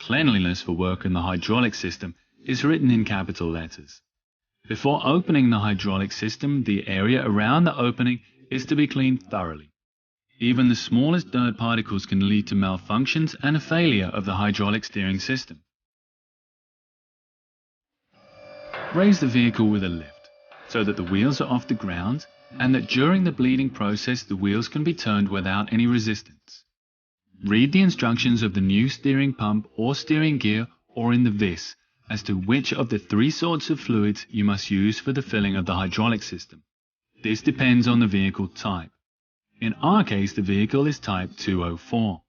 cleanliness for work in the hydraulic system is written in capital letters. Before opening the hydraulic system, the area around the opening is to be cleaned thoroughly. Even the smallest dirt particles can lead to malfunctions and a failure of the hydraulic steering system. Raise the vehicle with a lift, so that the wheels are off the ground and that during the bleeding process the wheels can be turned without any resistance. Read the instructions of the new steering pump or steering gear or in the VIS as to which of the 3 sorts of fluids you must use for the filling of the hydraulic system. This depends on the vehicle type. In our case, the vehicle is type 204.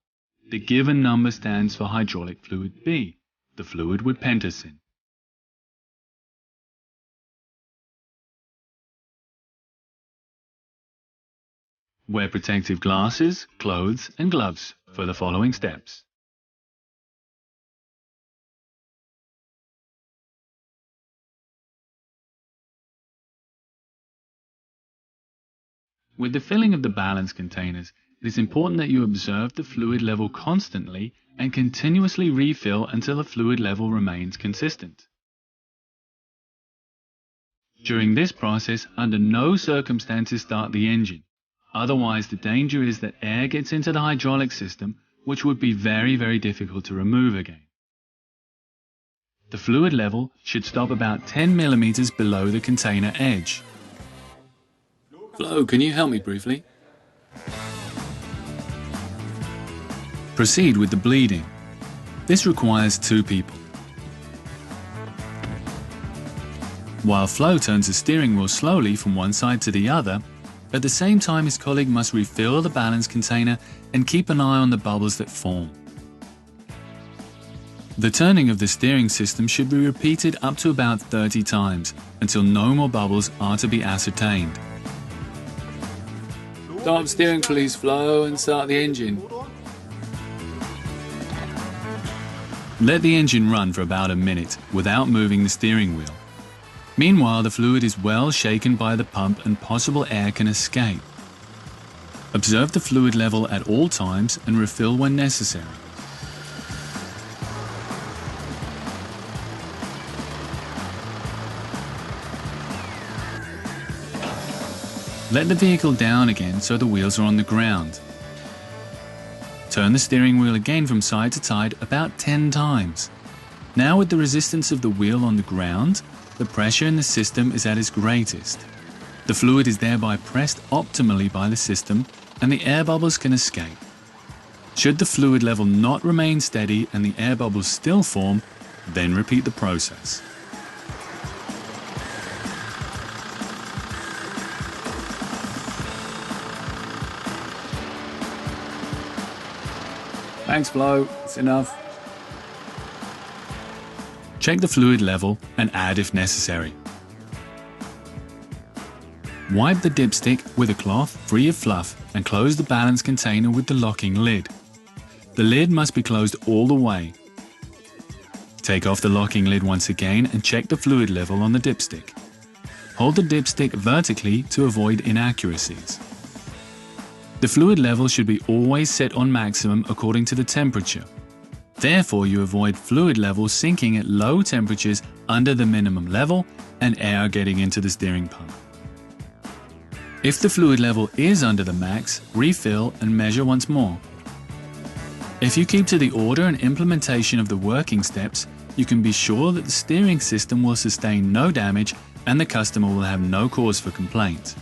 The given number stands for hydraulic fluid B, the fluid with pentasyn. Wear protective glasses, clothes and gloves for the following steps. With the filling of the balance containers, it is important that you observe the fluid level constantly and continuously refill until the fluid level remains consistent. During this process, under no circumstances start the engine. Otherwise, the danger is that air gets into the hydraulic system, which would be very difficult to remove again. The fluid level should stop about 10 millimeters below the container edge. Flo, can you help me briefly? Proceed with the bleeding. This requires 2 people. While Flo turns the steering wheel slowly from one side to the other, at the same time his colleague must refill the balance container and keep an eye on the bubbles that form. The turning of the steering system should be repeated up to about 30 times until no more bubbles are to be ascertained. Stop steering please, Flo, and start the engine. Let the engine run for about a minute without moving the steering wheel. Meanwhile, the fluid is well shaken by the pump and possible air can escape. Observe the fluid level at all times and refill when necessary. Let the vehicle down again so the wheels are on the ground. Turn the steering wheel again from side to side about 10 times. Now with the resistance of the wheel on the ground, the pressure in the system is at its greatest. The fluid is thereby pressed optimally by the system and the air bubbles can escape. Should the fluid level not remain steady and the air bubbles still form, then repeat the process. Thanks, Flo. It's enough. Check the fluid level and add if necessary. Wipe the dipstick with a cloth free of fluff and close the balance container with the locking lid. The lid must be closed all the way. Take off the locking lid once again and check the fluid level on the dipstick. Hold the dipstick vertically to avoid inaccuracies. The fluid level should be always set on maximum according to the temperature. Therefore, you avoid fluid levels sinking at low temperatures under the minimum level and air getting into the steering pump. If the fluid level is under the max, refill and measure once more. If you keep to the order and implementation of the working steps, you can be sure that the steering system will sustain no damage and the customer will have no cause for complaint.